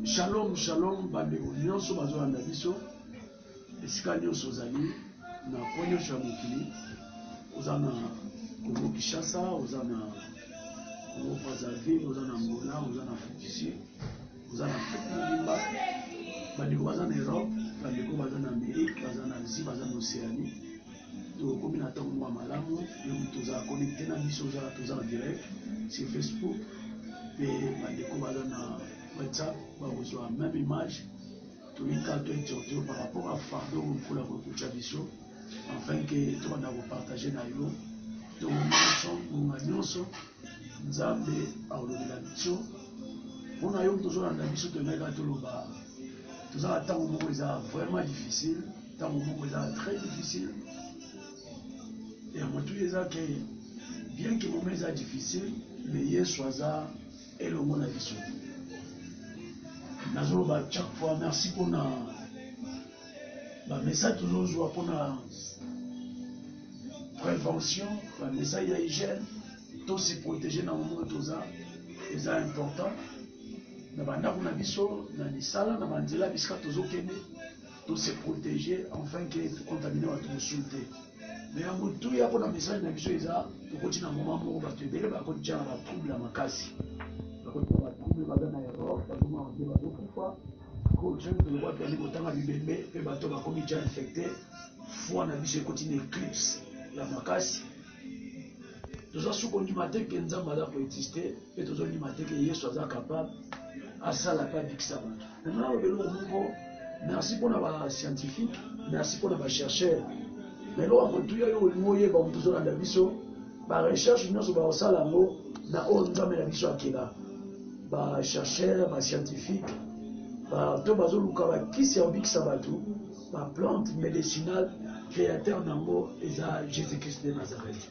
Shalom, shalom, bandeko nyonso bazolanda biso. Esika nyonso ozali na konyo ya mokili. Oza na Congo Kinshasa, oza na Congo Brazzaville, oza na Angola, oza na Fidji, oza na Limba. Bandeko baza na Europe, bandeko baza na Amérique, baza na Asie, baza na Océanie. Tokomi na ntango mwa malamu, yo toza connecté na biso, toza en direct sur Facebook. Et bandeko baza na WhatsApp, bazwa même image. Tous les cas de par rapport à fardeau pour la reproduction, afin que tout le monde partager na yo. Donc nous Nzambe a la mission. On a eu toujours la mission de mettre tout le bas. Tout ça, tant moment vraiment difficile, tant moment très difficile. Et à moi tous les ans que bien que le moment est difficile, mais hier soit ça et le monde a mission. Chaque fois, merci pour le message toujours pour la prévention, le message de l'hygiène, tout se protéger dans le moment de ça, c'est important. Tout se protéger afin que tout contaminer va tout sauter. Mais à tout il y a pour le message de l'hygiène, tout continue à un moment où on va te dire, on va continuer à trouver la macasse. Merci pour les scientifiques, merci pour les chercheurs. Mais là, on a recherche chercheurs, scientifiques, qui servent plantes médicinales, créateurs d'ango et Jésus-Christ de Nazareth.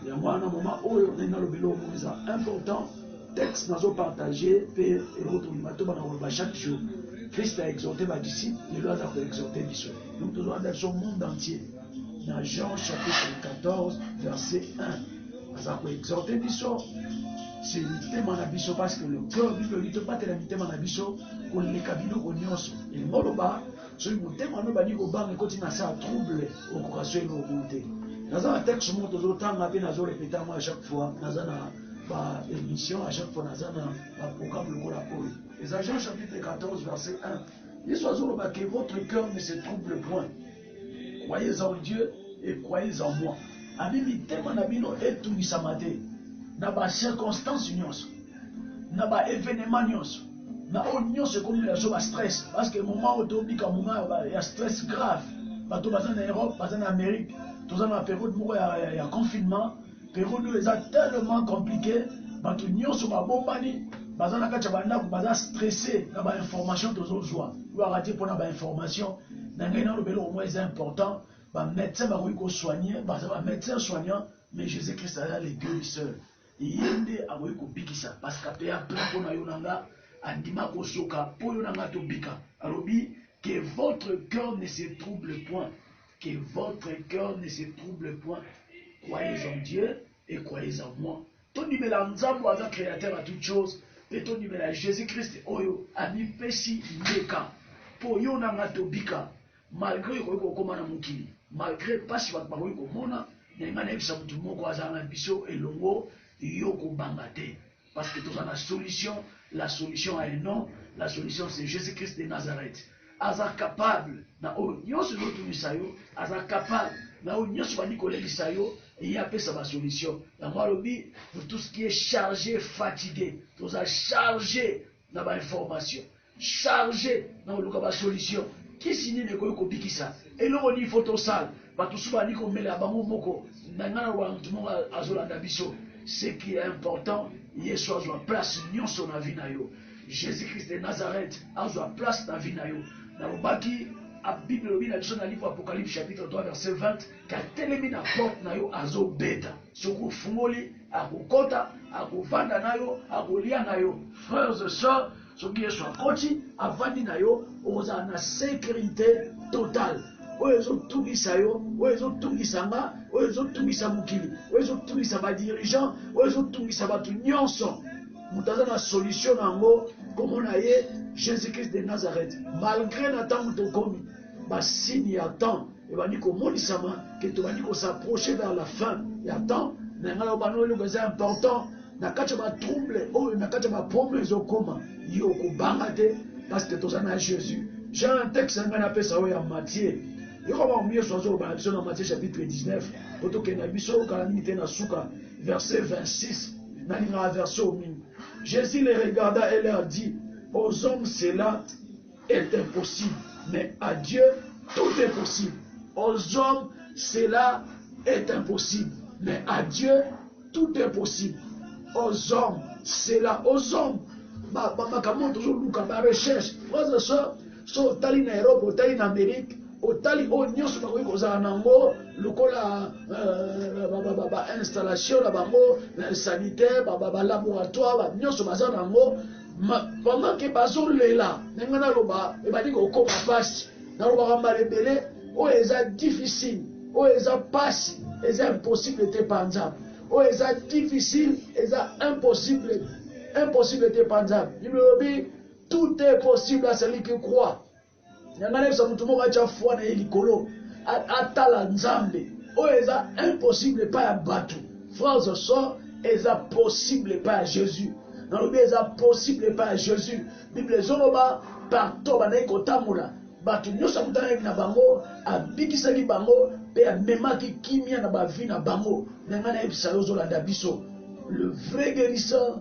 Il y a un moment où on a le important, texte nous partagé, et chaque jour. Christ a exhorté ma disciple, il a exhorté Bissot. Donc nous devons sur le monde entier. Dans Jean chapitre 14, verset 1. Nous avons exhorté Bissot. C'est le thème en abisso parce que le cœur du ne peut pas te l'inviter en abisso qu'on les cabinets au nyonso. Et le mot là-bas, celui qui thème en abani au banc et continue à ça trouble au courage et au monté. Dans un texte, monte aux autant à peine à répéter à chaque fois. Dans une émission, à chaque fois, dans un programme le Golapoli. Les agents chapitre 14, verset 1. Il soit que votre cœur ne se trouble point. Croyez en Dieu et croyez en moi. Ami thème en abino et tout misamate. Na ba circonstance nyonso na ba événement nyonso na nyonso comme la joie stress parce que moment où tu bika moment il y a stress grave bato baza na Europe baza na Amérique toza na période moko ya confinement période où est tellement compliqué bato nyonso ba bombani baza na kati ba ndako baza stressé na ba information tozo joie ou arrêter pour na ba information na ngai na lobelo au moins c'est important ba médecin ba ko soigner ba médecin soignant mais Jésus-Christ a les guérisseurs. Yende amoyi kobikisa parce que ya plein pour na yonanga andima kosoka pour yonanga to bika alobi que votre cœur ne se trouble point, que votre cœur ne se trouble point. Croyez en Dieu et croyez en moi. Ton nimela nzambo aza créateur à toutes choses et ton nimela Jésus-Christ oyo ami pesi meka pour yonanga to bika malgré ko komana mukili malgré pas si ba ko mona nenga na bisa mutu moko azana biso elongo yoko bangate parce que tout ça la solution a un nom, la solution c'est Jésus-Christ de Nazareth. Aza capable na nyonso lotu misayo, aza capable na nyonso ba nikole misayo et il y a pas sa solution. La malobi pour tout ce qui est chargé, fatigué, tout ça chargé na ba information, chargé na luka ba solution. Qui signe ne ko bikisa et le oni photo sale ba tout souvent ni ko mela bango moko na ngana wa ntumo azolanda biso. Ce qui est important, il soit à place nyonso na vie na yo. Jésus-Christ de Nazareth a place na vie na yo. Na lobaki a Bible lobi na biso na livre Apocalypse chapitre 3 verset 20 ka telemi na porte na yo azo beta. Soko fungoli akokota akovanda na yo akolia na yo. Frères et sœurs, soki yesu akoti avandi na yo oza na sécurité totale. Oyo ezotungisa yo, oyo ezotungisa nga, oyo ezotungisa mokili, oyo ezotungisa ba dirigeant, oyo ezotungisa bato nyonso. Mutaza na solution nango comme on a eu Jésus-Christ de Nazareth. Malgré l'attente de commis, signe attend. Et va dire que tu vas dire s'approcher vers la fin. Et attend. C'est important. Nakacha ba trouble, nakacha ba problème zokoma. Yoko bangate parce que tu as Jésus. J'ai un texte qui appelle ça en Matthieu. Il y a mieux choisir dans Matthieu chapitre 19. Verset 26. Jésus les regarda et leur dit, aux hommes cela est impossible, mais à Dieu tout est possible. Aux hommes cela est impossible, mais à Dieu tout est possible. Aux hommes cela, aux hommes, toujours recherche. Frères et sœurs, so tali na Europe, tali na Amérique, otali o nyonso bakoki kozala nango lokola installation na bango sanitaire, laboratoire, nyonso baza nango pendant que bazolela ndenge naloba ebandi kokoma pasi nalobaka malebele oyo eza difficile, oyo eza pasi, eza impossible te panzaba, oyo eza difficile, eza impossible te panzaba. Bible lobi tout est possible à celui qui croit. Nyanganebisa mutu moko atia foi na ye likolo atala nzambe oyo eza impossible pas ya bato. Frères et sœurs, eza possible pas à Jésus. Nalobi eza possible pas à Jésus. Bible ezoloba partout banayi kotambola bato nyonso akutanaki na bango abikisaki bango mpe amemaki kimia na bavi na bango. Nanga nayebisa yo ozolanda biso, le vrai guérisseur,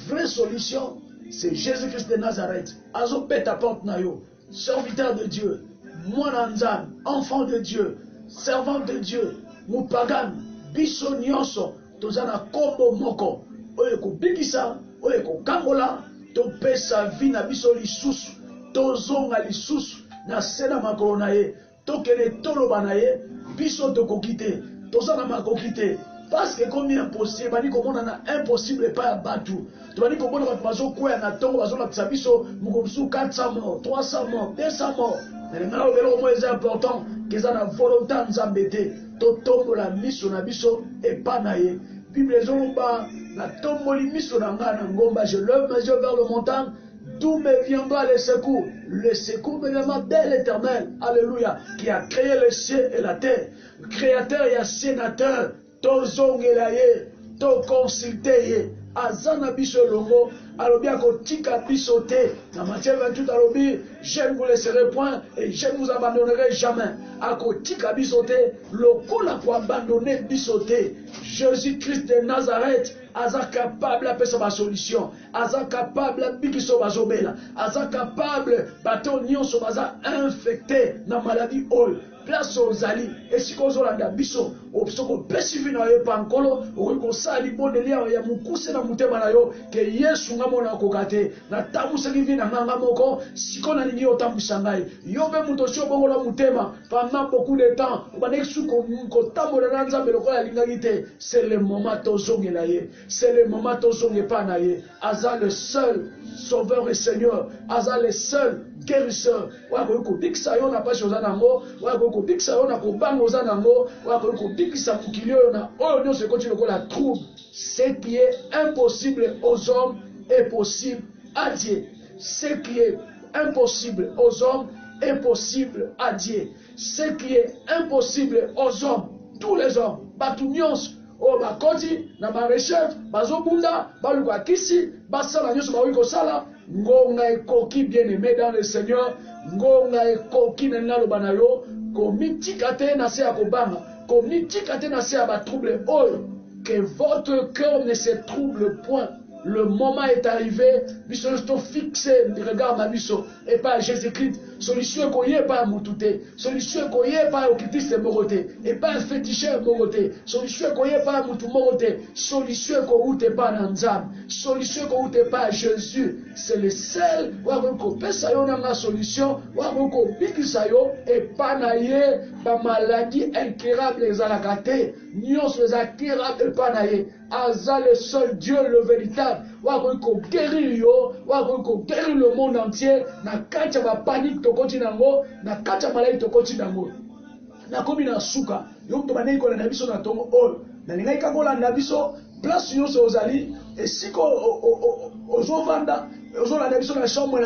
vraie solution, c'est Jésus-Christ de Nazareth. Azo peta porte na yo, serviteur de Dieu, mwana nzambe, enfant de Dieu, servant de Dieu, mupagan, biso nyonso, toza na kombo moko, oyo ekobikisa, oyo ekokangola, topesa vi na biso lisusu, tozonga lisusu, na se na makolo na ye, tokende toloba na ye, biso tokoki te, toza na makoki te. Parce que comme impossible, bani komona na impossible pas batu. Tu bani komona batu bazo kwa na tongo bazo la biso mukobisu 400 morts, 300 morts, 200 morts. Mais ngala obelo mo est important que ça na volonté nzambe te. To tombo la miso na biso et pas na ye. Bible ezoloba na tombo li miso na ngana ngomba, je lève mes yeux vers le montagne, d'où me viendra le secours. Le secours me viendra de l'Éternel. Alléluia, qui a créé le ciel et la terre. Le créateur et un sénateur. Tozongela ye, to consulter ye, azana biso longo, alobi akotika biso te. Dans Matthieu 28 alobi, je ne vous laisserai point et je ne vous abandonnerai jamais. Akotika biso te, lokola pour abandonner biso te. Jésus-Christ de Nazareth, aza capable à faire sa solution, aza capable à bikiso bazobela, aza capable bato nyonso baza infecté na maladie ol. Place aux alliés, et si qu'on a la biso, au psoko pesifi na yo pankolo, au ko sali boneli ya mukuse na mutema na yo, ke Yesu ngamo na kokate, na tamu sekivi na nganga moko, si qu'on a lingi otambu sangai, yo be muto sio bongo la mutema, pendant beaucoup de temps, ou banek su ko tamu na nzambe loko ya lingagite, c'est le moment tozonge la ye, c'est le moment tozonge pa na ye, aza le seul sauveur et Seigneur, aza le seul guérisseur. Wako ko biksa yo na pasho za nango, wako ko biksa yo na ko bango za nango, wako ko biksa mukilio na oyo nyonso ekoti lokola trouble. Ce qui est impossible aux hommes est possible à Dieu. Ce qui est impossible aux hommes est possible à Dieu. Ce qui est impossible aux hommes, tous les hommes, batu nyonso o bakoti na barechef bazobunda baluka kisi basala nyonso bawi kosala ngonga ekoki bien-aimé dans le Seigneur, ngonga ekoki na naloba na yo komitika te na se ya kobanga, komitika te na se ya batrouble oyo, que votre cœur ne se trouble point. Le moment est arrivé, biso fixé, regarde ma biso, et pas Jésus-Christ. Solution qu'on y est pas à Moutouté, solution qu'on y est pas au Christ Moroté, et pas un féticheur Moroté, solution qu'on y est pas à Moutou Moroté, solution qu'on n'y est pas à Nzam, solution qu'on n'y est pas à Jésus. C'est le seul, ou à qu'on pèse à la solution, ou à qu'on pique ça et pas naïe, ma maladie incurable les alakaté, nyons les incurables pas naïe. Aza le seul Dieu, le véritable. Wako guérir yo, wako guérir le monde entier. Na kacha ba panique to koti nango, na kacha malai to koti nango. Na komi na suka, yo to banei ko na biso na tongo ol. Na lingai kango la na biso, place yo so ozali, et si ko ozovanda, la chambre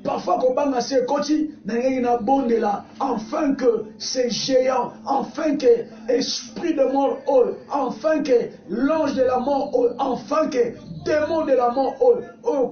parfois qu'on banga se koti na bonde là, enfin que ces géants, enfin que esprit de mort, enfin que l'ange de la mort, enfin que démon de la mort,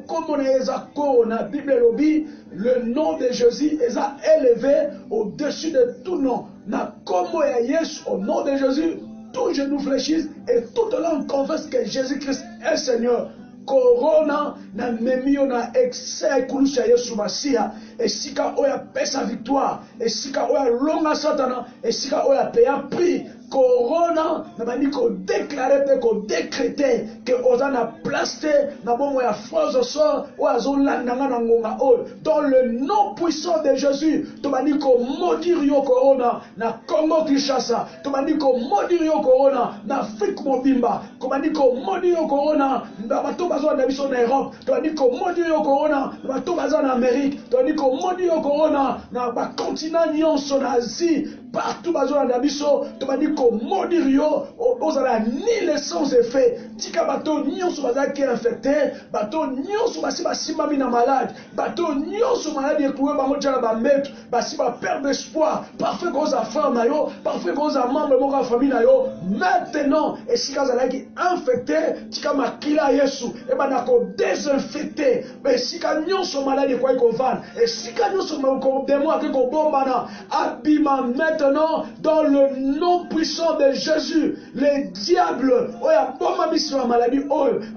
comme on est dans la Bible lobby, le nom de Jésus est élevé au-dessus de tout nom. Na comme Yesu, au nom de Jésus, tout genou fléchisse et toute langue confesse que Jésus-Christ est Seigneur. Corona na memio na excès kulusha Yesu Masia esika oya pesa victoire esika oya longa satana esika oya payer prix. Corona na bani ko déclarer pe ko décréter que oza na place na bomo ya frères et sœurs o azolanda na ngonga dans le nom puissant de Jésus. To bani ko maudire yo corona na Congo Kinshasa, to bani ko maudire yo corona na Afrique mobimba, ko bani ko maudire yo corona na bato bazo na biso na Europe, to bani ko maudire yo corona na bato bazo na Amérique, to bani ko maudire yo corona na ba continent nyonso na Asie. Partout bazona na biso to bani ko maudire yo ozala ni les sans effet tika bato nyonso bazaki infecté, bato nyonso basi basimami na malade, bato nyonso malade ekoué bango tala ba metu basi ba perdre espoir, parfait koza frère na yo, parfait koza membre moko ya famille na yo. Maintenant esika zalaki infecté tika makila Yesu e bana ko désinfecter esika nyonso malade kwa iko van esika nyonso ko démon aki ko bombana abima maintenant dans le nom puissant de Jésus. Les diables,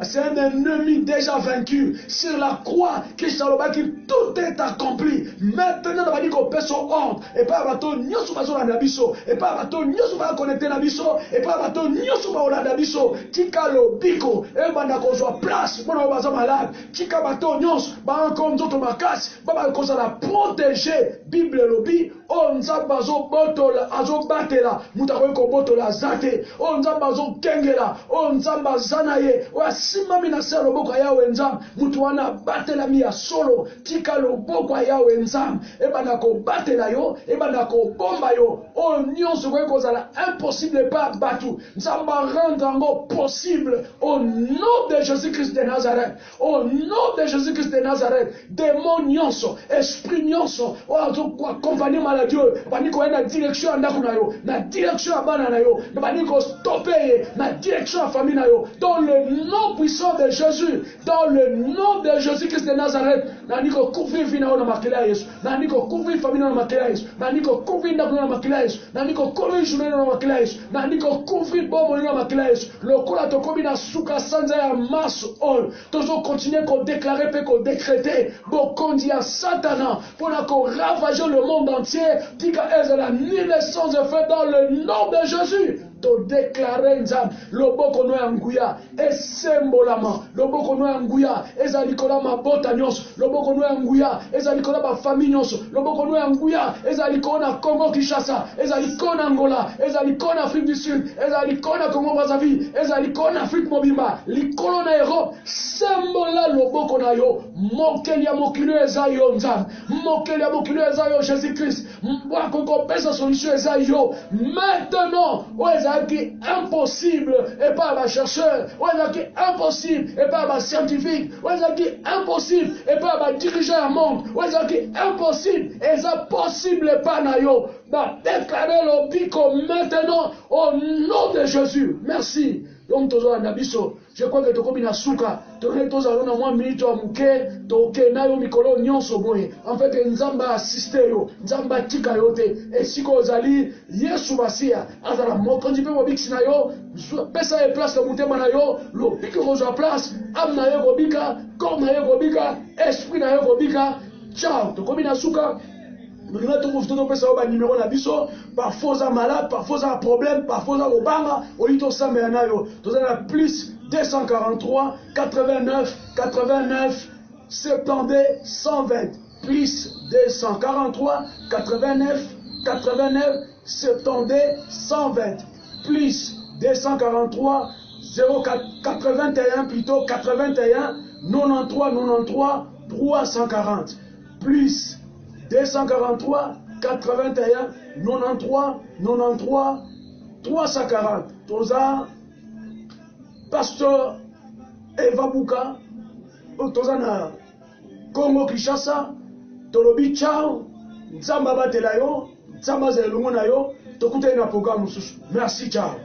c'est un ennemi déjà vaincu. Sur la croix, tout est accompli. Maintenant, on va dire qu'on peut son ordre. Et pas bateau, nous sommes dans l'abisso. Et pas bateau, nous sommes connectés à l'abisso. Et pas bateau, nous sommes dans l'abisso. Tika lo biko. Et banda qu'on soit place. Bon, on va malade. Tika bateau, nous, bah encore nous autres macasse. Bah qu'on soit la protéger. Bible lobby. On s'abat au botola, azo batela, mutako ko botola zate, on s'abat au kengela, on s'abat zanaye, wa simami na selo boko ya wenzam, mutuana batela mi ya solo, tika lo boko ya wenzam, e bana ko batela yo, e bana ko bomba yo, on nyonso ko zala impossible pas batu, nzamba rendre ngo possible au nom de Jésus-Christ de Nazareth, au nom de Jésus-Christ de Nazareth, démon nyonso, esprit nyonso, o azo kwa compagnie Dieu, baniko na direction andako na yo, na direction abana na yo, baniko stopper na direction à famille na yo, dans le nom puissant de Jésus, dans le nom de Jésus-Christ de Nazareth, naniko couvrir vina na makila Yesu, naniko couvrir famille na makila Yesu, naniko couvrir ndako na makila Yesu, naniko couvrir journée na makila Yesu, naniko couvrir bomo na makila Yesu, lokola tokobi na suka sanza ya masse all, tozo continuer qu'on déclarer pe qu'on décréter, bokondi ya satana, pour qu'on ravager le monde entier. Tika ezala ni les sans effet dans le nom de Jésus. To déclarer nzam loboko no yanguya esembolama loboko no yanguya ezali kola mabota nyonso loboko no yanguya ezali kola ba famille nyonso loboko no yanguya ezali kona Congo Kinshasa ezali kona Angola ezali kona Afrique du Sud ezali kona Congo Brazzaville ezali kona Afrique mobimba likolo na Europe sembola loboko na yo mokeli ya mokili eza yo nzam mokeli ya mokili eza yo Jésus Christ mbwako ko pesa solution eza yo maintenant qui impossible et pas ma chercheur, qui impossible et pas ma scientifique, qui impossible et pas ma dirigeant monde, qui impossible et ça possible et pas nayo. Déclarer le bico maintenant au nom de Jésus. Merci. Donc toujours nabiso. Je crois que tokobi na suka, tokobi toza na mwa minute wa muke, toke na yo mikolo nyonso boye. En fait nzamba assiste yo, nzamba tika yo te. Et siko ozali Yesu basia, azala mokonzi pe mobiksi na yo, pesa e place le mutema na yo, lo biki roza place, am na yo kobika, corps na yo kobika, esprit na yo kobika. Ciao, tokobi na suka. Nous devons faire un numéro na biso, parfois on malade, parfois on problème, parfois on obanga, on lit tout ça mais on a plus 243 89 89 72 120 plus 243 89 89 72 120 plus 243 081 plutôt 81 93 93 340 plus 243 81 93 93 340. Toza Pasteur Eva Bouka, toza na Congo Kinshasa, tolobi ciao, nzamba batela yo, nzamba za elongo na yo, tokutana na programme mususu. Merci, ciao.